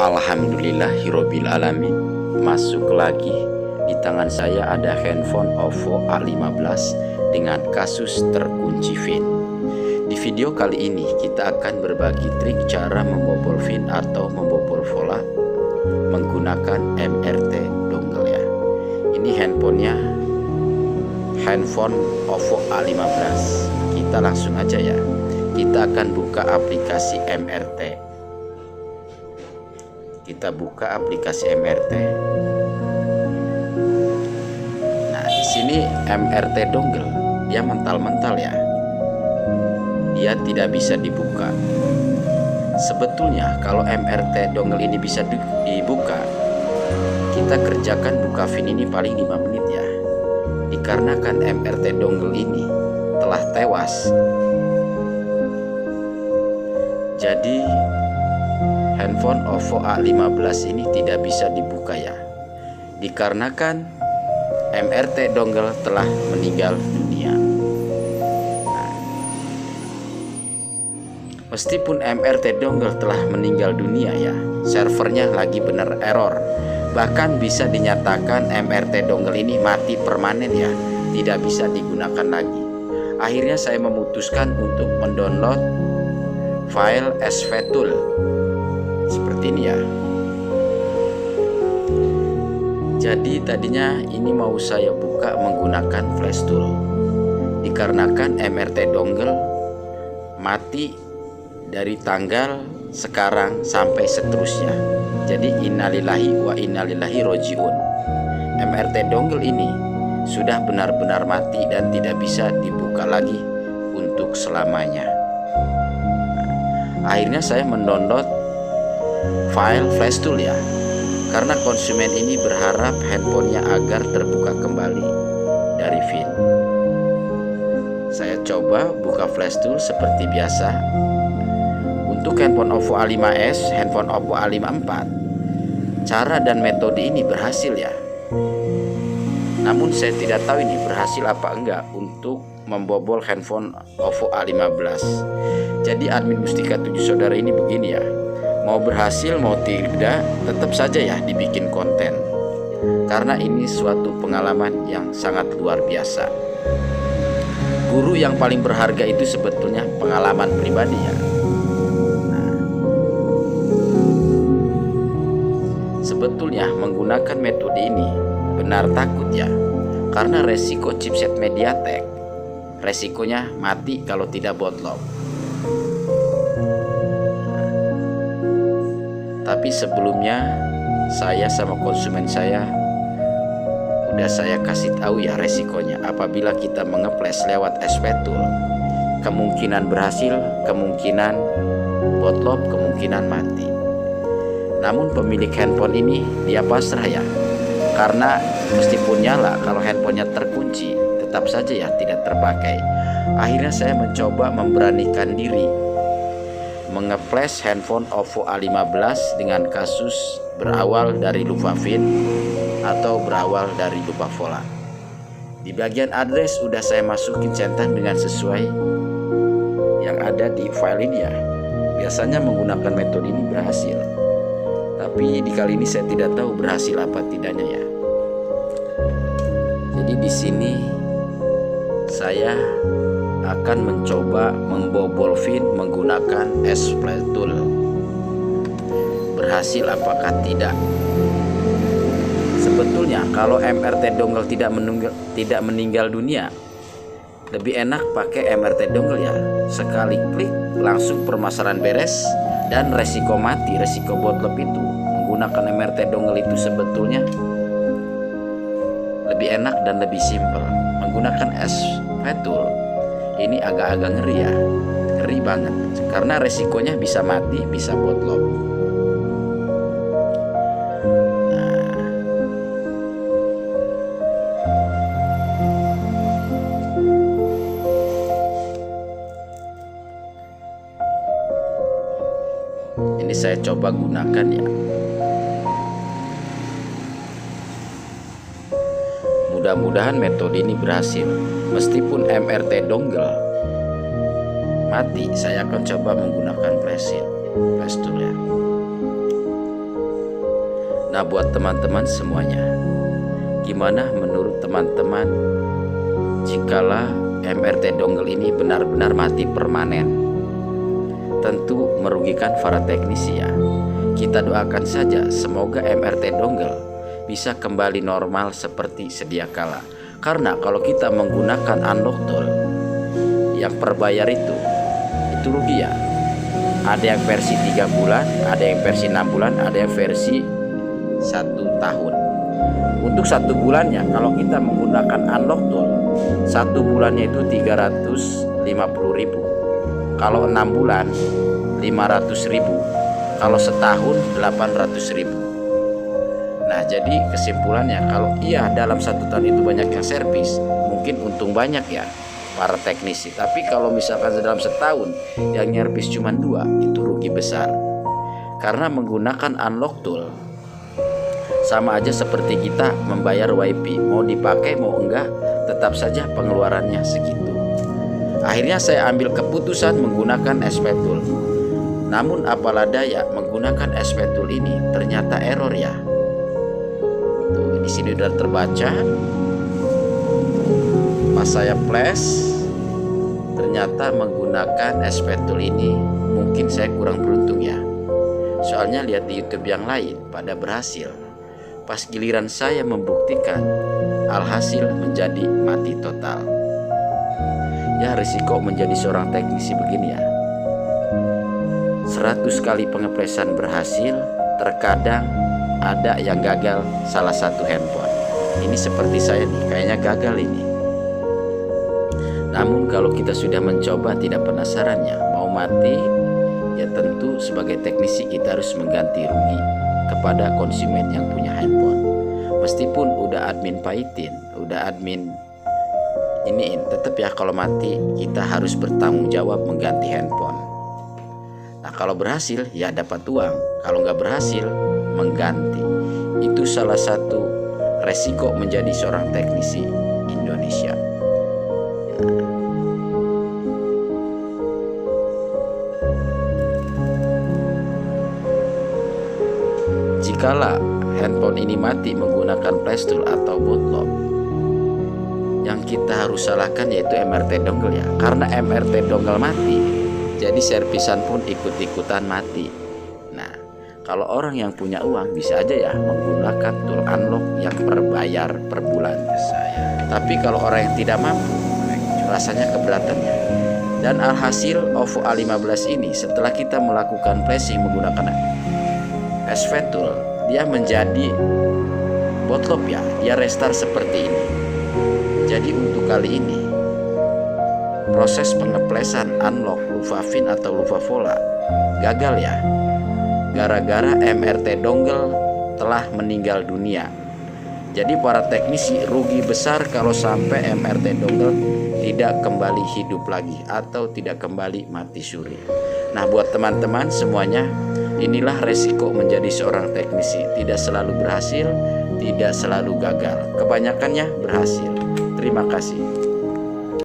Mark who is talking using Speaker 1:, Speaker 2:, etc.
Speaker 1: Alhamdulillahirobbil alamin. Masuk lagi di tangan saya ada handphone OVO A15 dengan kasus terkunci VIN. Di video kali ini kita akan berbagi trik cara membobol VIN atau membobol vola menggunakan MRT dongle ya. Ini handphone OVO A15. Kita langsung aja ya. Kita akan buka aplikasi MRT. Kita buka aplikasi MRT. Nah, di sini MRT dongle dia mental-mental ya. Dia tidak bisa dibuka. Sebetulnya kalau MRT dongle ini bisa dibuka, kita kerjakan buka VIN ini paling 5 menit ya. Dikarenakan MRT dongle ini telah tewas, jadi handphone OVO A15 ini tidak bisa dibuka ya. Dikarenakan MRT dongle telah meninggal dunia. Nah, meskipun MRT dongle telah meninggal dunia ya, servernya lagi benar error. Bahkan bisa dinyatakan MRT dongle ini mati permanen ya, tidak bisa digunakan lagi. Akhirnya saya memutuskan untuk mendownload file SVTool seperti ini ya. Jadi tadinya ini mau saya buka menggunakan flash tool, dikarenakan MRT dongle mati dari tanggal sekarang sampai seterusnya. Jadi innalillahi wa innalillahi rojiun. MRT dongle ini sudah benar-benar mati dan tidak bisa dibuka lagi untuk selamanya. Akhirnya saya mendownload file flash tool ya, karena konsumen ini berharap handphonenya agar terbuka kembali dari VIN. Saya coba buka flash tool seperti biasa. Untuk handphone OVO A5s, handphone OVO A54, cara dan metode ini berhasil ya. Namun saya tidak tahu ini berhasil apa enggak untuk membobol handphone OVO A15. Jadi admin Mustika 7 Saudara ini begini ya, mau berhasil mau tidak tetap saja ya dibikin konten, karena ini suatu pengalaman yang sangat luar biasa. Guru yang paling berharga itu sebetulnya pengalaman pribadi ya. Nah, sebetulnya menggunakan metode ini benar takut ya, karena resiko chipset MediaTek, resikonya mati kalau tidak bootloop. Tapi sebelumnya saya sama konsumen saya udah saya kasih tahu ya resikonya. Apabila kita mengeples lewat SVTool, kemungkinan berhasil, kemungkinan bootloop, kemungkinan mati. Namun pemilik handphone ini dia pasrah ya, karena meskipun nyala, kalau handphonenya terkunci tetap saja ya tidak terpakai. Akhirnya saya mencoba memberanikan diri mengeples handphone OVO A15 dengan kasus berawal dari lupa VIN atau berawal dari lupa vola. Di bagian address udah saya masukin centang dengan sesuai yang ada di file ini ya. Biasanya menggunakan metode ini berhasil, tapi di kali ini saya tidak tahu berhasil apa tidaknya ya. Jadi di sini saya akan mencoba membobol VIN menggunakan SVTool. Berhasil apakah tidak? Sebetulnya kalau MRT dongle tidak meninggal dunia, lebih enak pakai MRT dongle ya. Sekali klik langsung permasalahan beres, dan resiko mati, resiko bootloop itu menggunakan MRT dongle itu sebetulnya lebih enak dan lebih simpel. Menggunakan SVTool ini agak-agak ngeri ya, ngeri banget, karena resikonya bisa mati, bisa bootloop. Nah, ini saya coba gunakan ya. Mudah-mudahan metode ini berhasil. Meskipun MRT dongle mati, saya akan coba menggunakan flash tool ya. Nah, buat teman-teman semuanya, gimana menurut teman-teman jikalau MRT dongle ini benar-benar mati permanen? Tentu merugikan para teknisi ya. Kita doakan saja semoga MRT dongle bisa kembali normal seperti sedia kala. Karena kalau kita menggunakan unlock tool yang per bayar itu rugi ya. Ada yang versi 3 bulan, ada yang versi 6 bulan, ada yang versi 1 tahun. Untuk 1 bulannya kalau kita menggunakan unlock tool, 1 bulannya itu 350.000. Kalau 6 bulan 500.000. Kalau setahun 800.000. Nah, jadi kesimpulannya kalau iya dalam 1 tahun itu banyak yang servis, mungkin untung banyak ya para teknisi. Tapi kalau misalkan dalam setahun yang nyervis cuma 2, itu rugi besar. Karena menggunakan unlock tool sama aja seperti kita membayar WiFi, mau dipakai mau enggak tetap saja pengeluarannya segitu. Akhirnya saya ambil keputusan menggunakan SP Tool. Namun apalah daya, menggunakan SP Tool ini ternyata error ya. Tuh, di sini sudah terbaca. Pas saya flash, ternyata menggunakan SP Tool ini mungkin saya kurang beruntung ya. Soalnya lihat di YouTube yang lain pada berhasil. Pas giliran saya membuktikan, alhasil menjadi mati total. Ya, risiko menjadi seorang teknisi begini ya. 100 kali pengeplesan berhasil, terkadang ada yang gagal salah satu handphone. Ini seperti saya nih, kayaknya gagal ini. Namun kalau kita sudah mencoba tidak penasaran ya, mau mati, ya tentu sebagai teknisi kita harus mengganti rugi kepada konsumen yang punya handphone. Meskipun udah admin pahitin, udah admin iniin, tetap ya kalau mati kita harus bertanggung jawab mengganti handphone. Nah, kalau berhasil ya dapat uang, kalau nggak berhasil mengganti. Itu salah satu resiko menjadi seorang teknisi Indonesia. Jikalau handphone ini mati menggunakan flash tool atau bootlock, yang kita harus salahkan yaitu MRT dongle ya. Karena MRT dongle mati, jadi servisan pun ikut-ikutan mati. Nah, kalau orang yang punya uang bisa aja ya menggunakan tool unlock yang berbayar per bulan. Tapi kalau orang yang tidak mampu, rasanya keberatan ya. Dan alhasil OVO A15 ini setelah kita melakukan flashing menggunakan SV tool, dia menjadi bootlock ya. Dia restart seperti ini. Jadi untuk kali ini proses pengeplesan unlock Luvafin atau Luvavola gagal ya, gara-gara MRT dongle telah meninggal dunia. Jadi para teknisi rugi besar kalau sampai MRT dongle tidak kembali hidup lagi atau tidak kembali mati suri. Nah, buat teman-teman semuanya, inilah resiko menjadi seorang teknisi. Tidak selalu berhasil, tidak selalu gagal, kebanyakannya berhasil. Terima kasih.